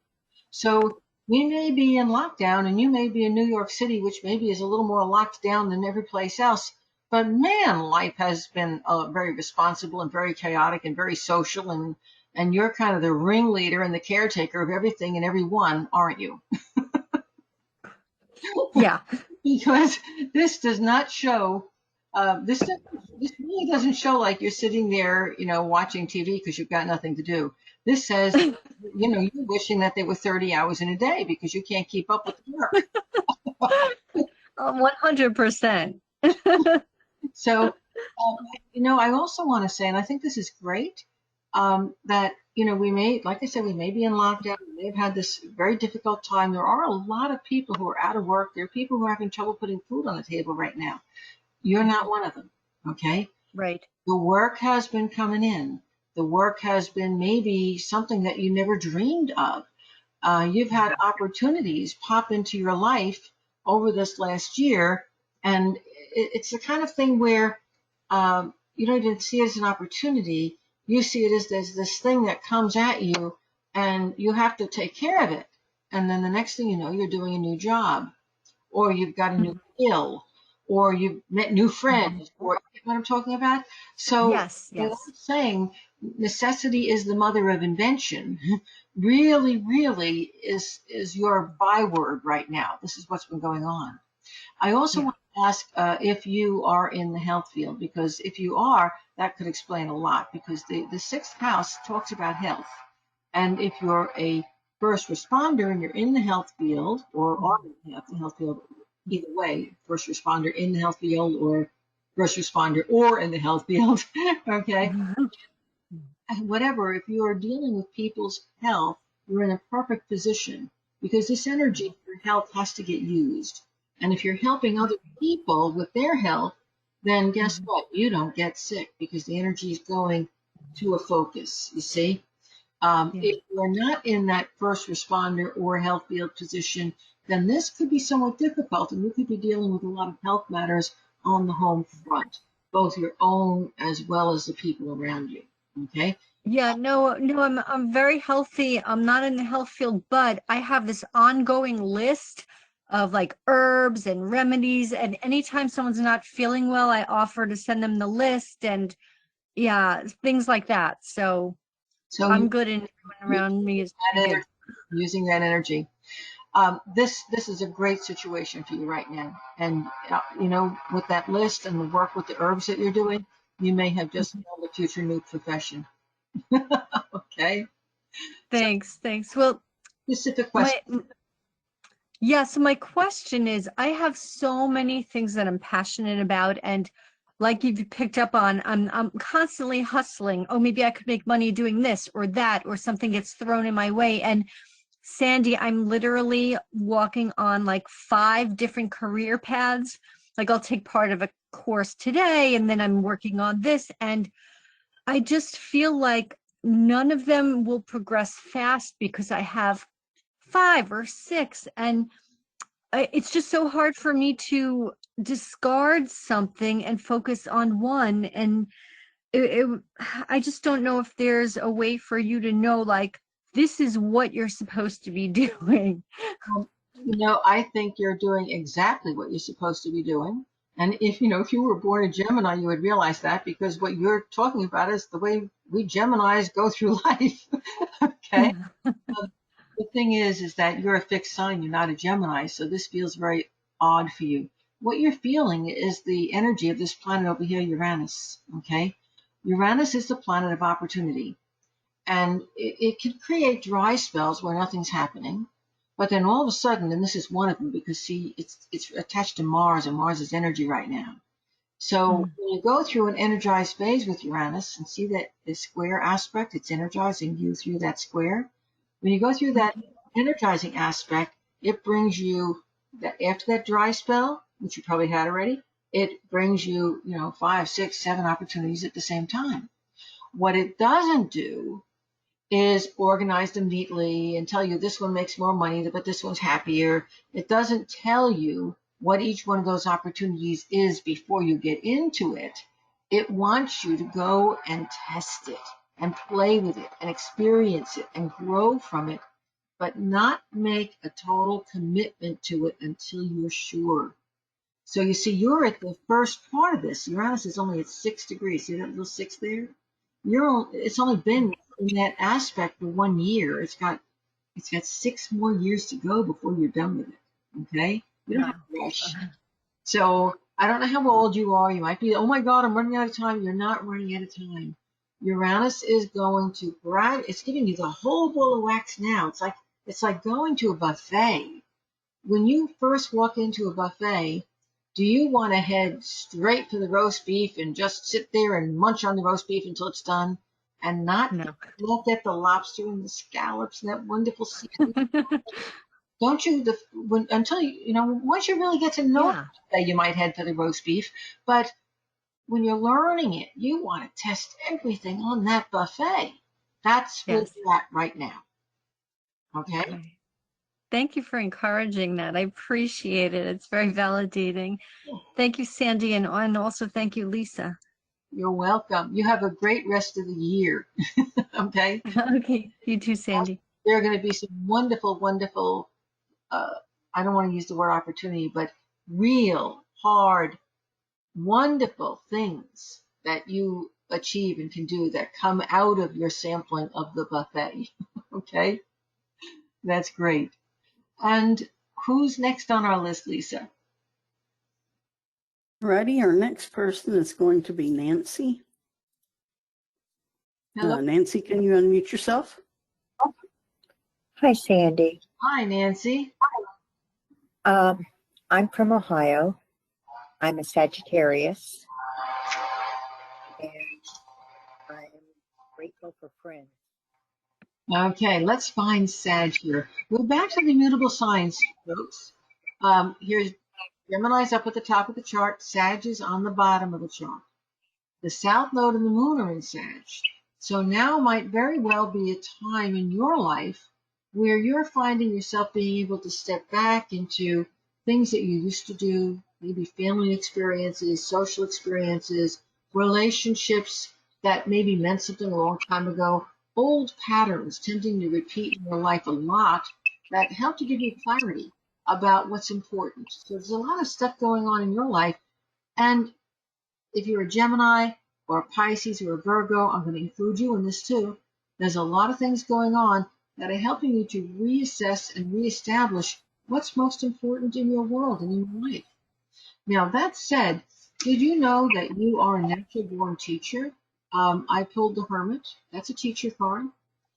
So we may be in lockdown, and you may be in New York City, which maybe is a little more locked down than every place else. But man, life has been very responsible and very chaotic and very social, and you're kind of the ringleader and the caretaker of everything and everyone, aren't you? Yeah. Because this does not show. This really doesn't show like you're sitting there, watching TV because you've got nothing to do. This says, you're wishing that there were 30 hours in a day because you can't keep up with the work. 100%. So, I also want to say, and I think this is great, that, we may, like I said, we may be in lockdown. We may have had this very difficult time. There are a lot of people who are out of work. There are people who are having trouble putting food on the table right now. You're not one of them, okay? Right. The work has been coming in. The work has been maybe something that you never dreamed of. You've had opportunities pop into your life over this last year, and it's the kind of thing where you don't even see it as an opportunity. You see it as this thing that comes at you, and you have to take care of it. And then the next thing you know, you're doing a new job, or you've got a new skill, or you've met new friends, or you know what I'm talking about? So Yes. the old saying, necessity is the mother of invention, really, really is your byword right now. This is what's been going on. I also want to ask if you are in the health field, because if you are, that could explain a lot, because the 6th house talks about health. And if you're a first responder and you're in the health field, or are in the health field, either way, first responder in the health field or first responder or in the health field, okay? Whatever, if you are dealing with people's health, you're in a perfect position because this energy for health has to get used. And if you're helping other people with their health, then guess what? You don't get sick because the energy is going to a focus, you see? If you're not in that first responder or health field position, then this could be somewhat difficult, and you could be dealing with a lot of health matters on the home front, both your own as well as the people around you. Okay. Yeah, no, I'm very healthy. I'm not in the health field, but I have this ongoing list of like herbs and remedies, and anytime someone's not feeling well, I offer to send them the list and things like that. So So I'm good, and everyone around me is good. using that energy. This is a great situation for you right now. And you know, with that list and the work with the herbs that you're doing, you may have just found a future new profession. Okay. Thanks. Well, Specific question. yeah, so my question is, I have so many things that I'm passionate about, and like you've picked up on, I'm constantly hustling. Oh, maybe I could make money doing this or that, or something gets thrown in my way. And Sandy, I'm literally walking on like 5 different career paths. Like I'll take part of a course today, and then I'm working on this, and I just feel like none of them will progress fast because I have 5 or 6, and it's just so hard for me to discard something and focus on one. And I just don't know if there's a way for you to know, like, this is what you're supposed to be doing. You know, I think you're doing exactly what you're supposed to be doing. And if, you know, if you were born a Gemini, you would realize that, because what you're talking about is the way we Geminis go through life. Okay. The thing is that you're a fixed sign. You're not a Gemini. So this feels very odd for you. What you're feeling is the energy of this planet over here, Uranus. Okay. Uranus is the planet of opportunity. And it can create dry spells where nothing's happening. But then all of a sudden, and this is one of them, because see, it's attached to Mars, and Mars is energy right now. So when you go through an energized phase with Uranus and see that the square aspect, it's energizing you through that square. When you go through that energizing aspect, it brings you that after that dry spell, which you probably had already, it brings you, you know, 5, 6, 7 opportunities at the same time. What it doesn't do is organize them neatly and tell you this one makes more money, but this one's happier. It doesn't tell you what each one of those opportunities is before you get into it. It wants you to go and test it and play with it and experience it and grow from it, but not make a total commitment to it until you're sure. So you see, you're at the first part of this. Uranus is only at 6 degrees. See that little 6 there? It's only been in that aspect for 1 year. It's got 6 more years to go before you're done with it. Okay? You don't have to rush. So I don't know how old you are. You might be, oh my God, I'm running out of time. You're not running out of time. Uranus is going to it's giving you the whole ball of wax now. It's like going to a buffet. When you first walk into a buffet, do you want to head straight for the roast beef and just sit there and munch on the roast beef until it's done, and not look at the lobster and the scallops and that wonderful seafood? Don't you? Until you know, once you really get to know it, you might head for the roast beef. But when you're learning it, you want to test everything on that buffet. That's where you're at right now. Okay. Thank you for encouraging that. I appreciate it. It's very validating. Thank you, Sandy, and also thank you, Lisa. You're welcome. You have a great rest of the year. Okay? Okay. You too, Sandy. There are going to be some wonderful, wonderful, I don't want to use the word opportunity, but real, hard, wonderful things that you achieve and can do that come out of your sampling of the buffet. Okay? That's great. And who's next on our list, Lisa? Righty, our next person is going to be Nancy. Hello. Nancy, can you unmute yourself? Hi, Sandy. Hi, Nancy. I'm from Ohio. I'm a Sagittarius, and I'm grateful for friends. Okay, let's find Sag here. We're back to the mutable signs, folks. Here's Gemini's up at the top of the chart. Sag is on the bottom of the chart. The South Node and the Moon are in Sag. So now might very well be a time in your life where you're finding yourself being able to step back into things that you used to do, maybe family experiences, social experiences, relationships that maybe meant something a long time ago, old patterns tending to repeat in your life a lot that help to give you clarity about what's important. So there's a lot of stuff going on in your life. And if you're a Gemini or a Pisces or a Virgo, I'm going to include you in this too. There's a lot of things going on that are helping you to reassess and reestablish what's most important in your world and in your life. Now, that said, did you know that you are a natural born teacher? I pulled the Hermit. That's a teacher card.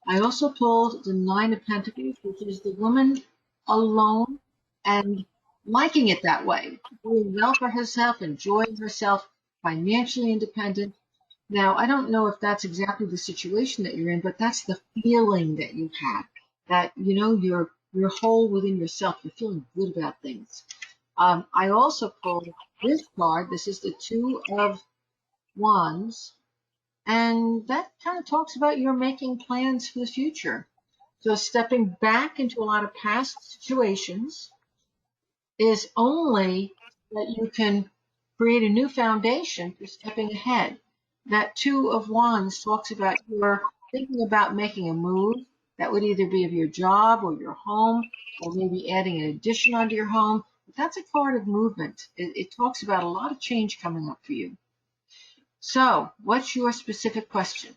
I also pulled the Nine of Pentacles, which is the woman alone and liking it that way, doing well for herself, enjoying herself, financially independent. Now, I don't know if that's exactly the situation that you're in, but that's the feeling that you have, that, you know, you're whole within yourself. You're feeling good about things. I also pulled this card. This is the Two of Wands, and that kind of talks about you're making plans for the future. So stepping back into a lot of past situations is only that you can create a new foundation for stepping ahead. That Two of Wands talks about you're thinking about making a move that would either be of your job or your home, or maybe adding an addition onto your home. But that's a card of movement. It talks about a lot of change coming up for you. So, what's your specific question?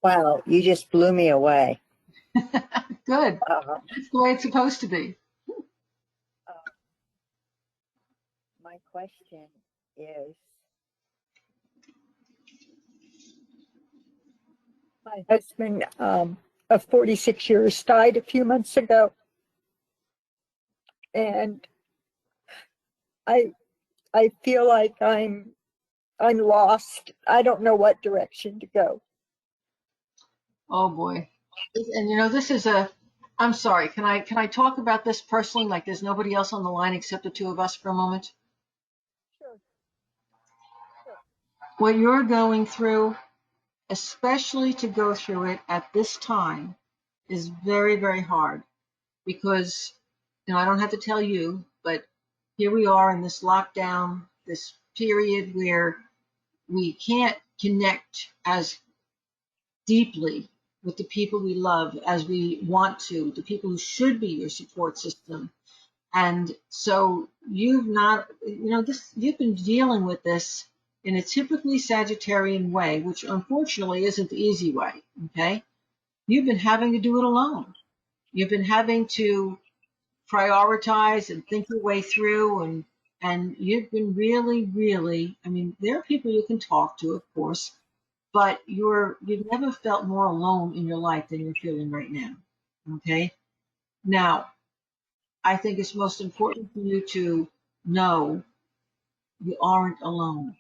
Wow, you just blew me away. Good. Uh, That's the way it's supposed to be. my question is, my husband of 46 years died a few months ago, and I feel like I'm lost. I don't know what direction to go. Oh boy. And you know, this is I'm sorry, can I talk about this personally, like there's nobody else on the line except the two of us for a moment? Sure. What you're going through, especially to go through it at this time, is very, very hard because, you know, I don't have to tell you, but here we are in this lockdown, this period where we can't connect as deeply with the people we love as we want to, the people who should be your support system. And so you've not, you know, you've been dealing with this in a typically Sagittarian way, which unfortunately isn't the easy way. Okay. You've been having to do it alone. You've been having to prioritize and think your way through, and you've been really, really, I mean, there are people you can talk to, of course, but you've never felt more alone in your life than you're feeling right now. Okay? Now, I think it's most important for you to know you aren't alone.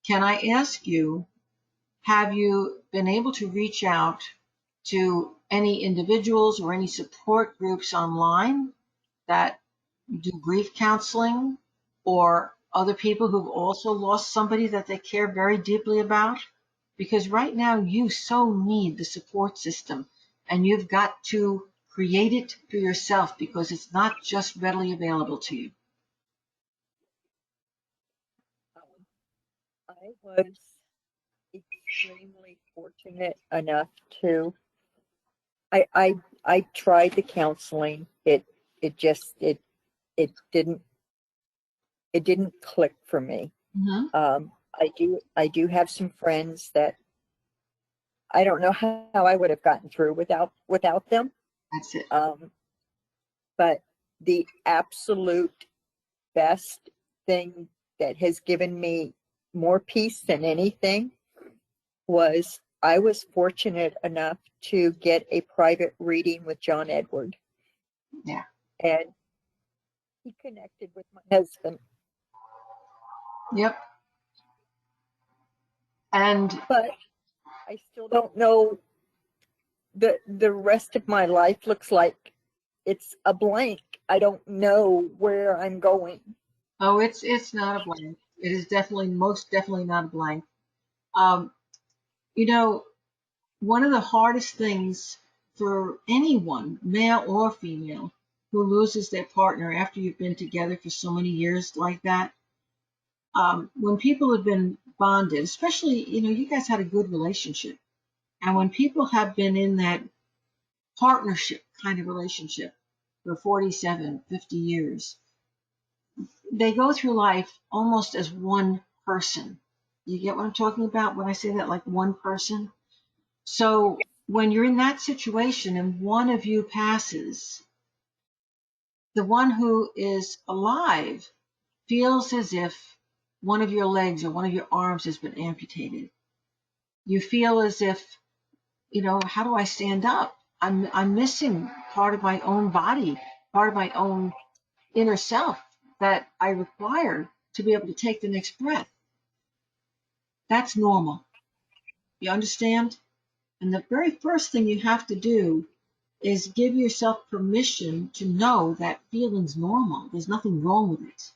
Can I ask you, have you been able to reach out to any individuals or any support groups online that do grief counseling, or other people who've also lost somebody that they care very deeply about? Because right now you so need the support system, and you've got to create it for yourself because it's not just readily available to you. I was extremely fortunate enough to. I tried the counseling. It didn't click for me. Mm-hmm. I do have some friends that I don't know how I would have gotten through without them. That's it. But the absolute best thing that has given me more peace than anything was I was fortunate enough to get a private reading with John Edward. Yeah. And he connected with my husband. Yep. And But I still don't know. The rest of my life looks like it's a blank. I don't know where I'm going. oh, it's not a blank. It is definitely, most definitely not a blank. You know, one of the hardest things for anyone, male or female, who loses their partner after you've been together for so many years like that, when people have been bonded, especially, you know, you guys had a good relationship. And when people have been in that partnership kind of relationship for 47, 50 years, they go through life almost as one person. You get what I'm talking about when I say that, like one person? So when you're in that situation and one of you passes, the one who is alive feels as if one of your legs or one of your arms has been amputated. You feel as if, how do I stand up? I'm missing part of my own body, part of my own inner self that I require to be able to take the next breath. That's normal. You understand? And the very first thing you have to do is give yourself permission to know that feeling's normal. There's nothing wrong with it.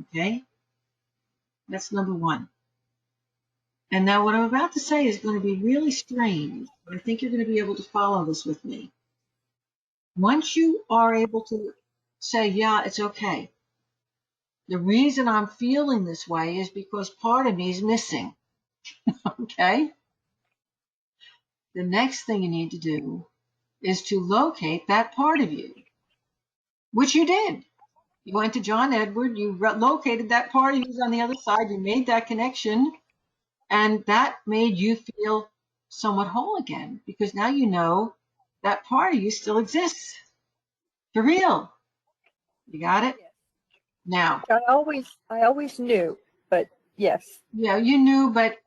Okay? That's number one. And now what I'm about to say is going to be really strange, but I think you're going to be able to follow this with me. Once you are able to say, yeah, it's okay. The reason I'm feeling this way is because part of me is missing. Okay? The next thing you need to do is to locate that part of you, which you did. You went to John Edward, you located that part of you on the other side, you made that connection, and that made you feel somewhat whole again, because now you know that part of you still exists. For real. You got it? Yes. Now. I always knew, but yes. Yeah, you knew, but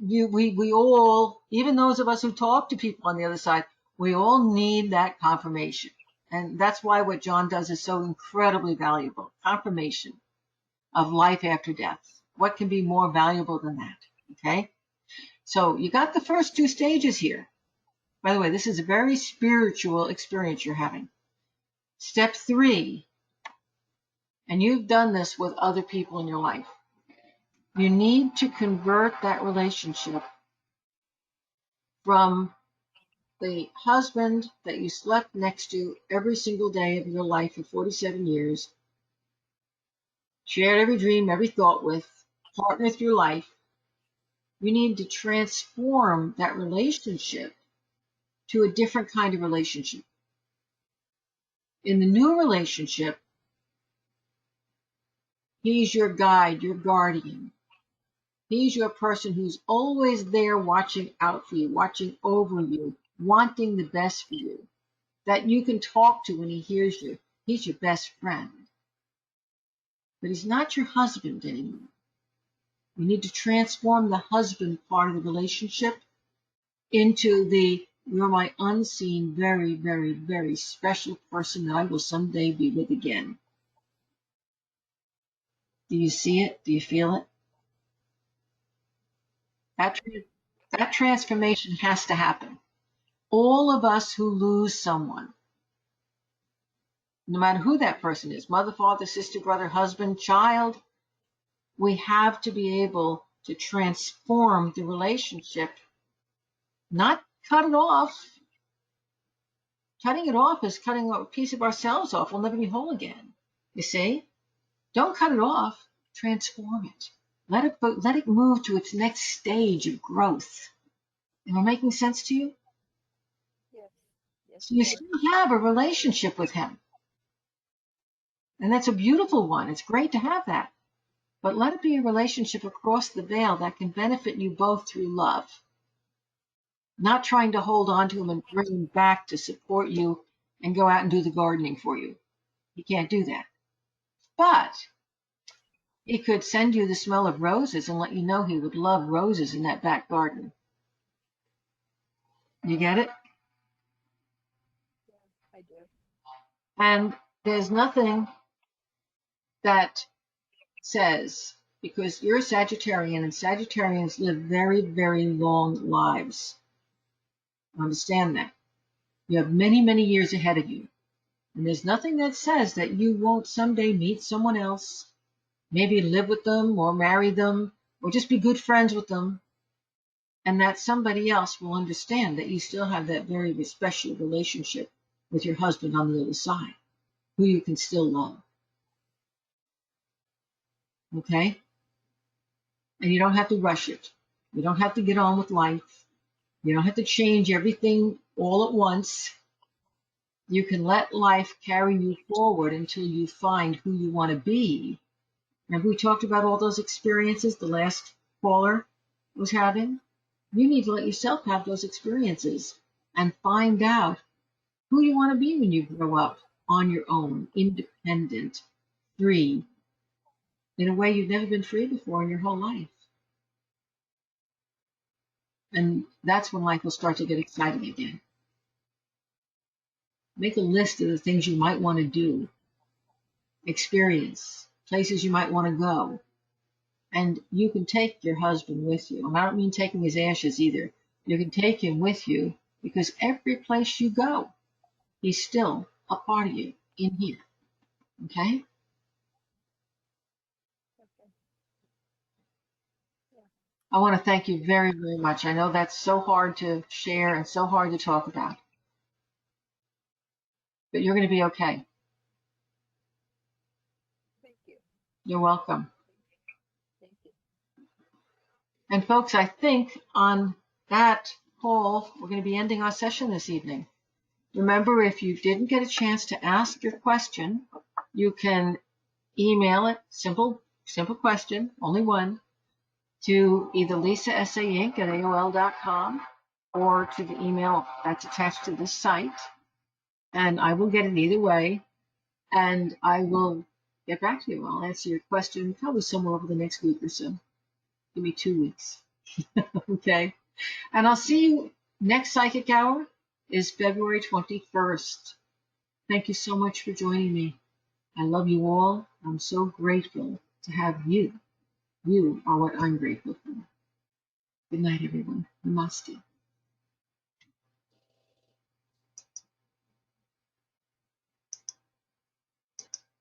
we all, even those of us who talk to people on the other side, we all need that confirmation. And that's why what John does is so incredibly valuable. Confirmation of life after death. What can be more valuable than that? Okay? So you got the first two stages here. By the way, this is a very spiritual experience you're having. Step 3, and you've done this with other people in your life. You need to convert that relationship from the husband that you slept next to every single day of your life for 47 years, shared every dream, every thought with, partner through life. You need to transform that relationship to a different kind of relationship. In the new relationship, he's your guide, your guardian. He's your person who's always there watching out for you, watching over you, wanting the best for you, that you can talk to when he hears you. He's your best friend. But he's not your husband anymore. You need to transform the husband part of the relationship into the, you're my unseen, very, very, very special person that I will someday be with again. Do you see it? Do you feel it? That transformation has to happen. All of us who lose someone, no matter who that person is, mother, father, sister, brother, husband, child, we have to be able to transform the relationship, not cut it off. Cutting it off is cutting a piece of ourselves off. We'll never be whole again. You see? Don't cut it off. Transform it. Let it move to its next stage of growth. Am I making sense to you? Yes. Yes, So you still have a relationship with him. And that's a beautiful one. It's great to have that. But let it be a relationship across the veil that can benefit you both through love. Not trying to hold on to him and bring him back to support you and go out and do the gardening for you. You can't do that. But he could send you the smell of roses and let you know he would love roses in that back garden. You get it? I do. And there's nothing that says, because you're a Sagittarian and Sagittarians live very, very long lives. Understand that. You have many, many years ahead of you. And there's nothing that says that you won't someday meet someone else, maybe live with them or marry them or just be good friends with them. And that somebody else will understand that you still have that very special relationship with your husband on the other side, who you can still love. Okay? And you don't have to rush it. You don't have to get on with life. You don't have to change everything all at once. You can let life carry you forward until you find who you want to be. Remember we talked about all those experiences the last caller was having? You need to let yourself have those experiences and find out who you want to be when you grow up on your own, independent, free, in a way you've never been free before in your whole life. And that's when life will start to get exciting again. Make a list of the things you might want to do, experience, places you might want to go. And you can take your husband with you. And I don't mean taking his ashes either. You can take him with you because every place you go, he's still a part of you in here. Okay? I want to thank you very, very much. I know that's so hard to share and so hard to talk about, but you're going to be okay. Thank you. You're welcome. Thank you. And folks, I think on that call, we're going to be ending our session this evening. Remember, if you didn't get a chance to ask your question, you can email it, simple question, only one, to either lisasa.inc@aol.com or to the email that's attached to this site. And I will get it either way. And I will get back to you. I'll answer your question probably somewhere over the next week or so. Give me 2 weeks. Okay. And I'll see you next psychic hour is February 21st. Thank you so much for joining me. I love you all. I'm so grateful to have you. You are what I'm grateful for. Good night, everyone. Namaste.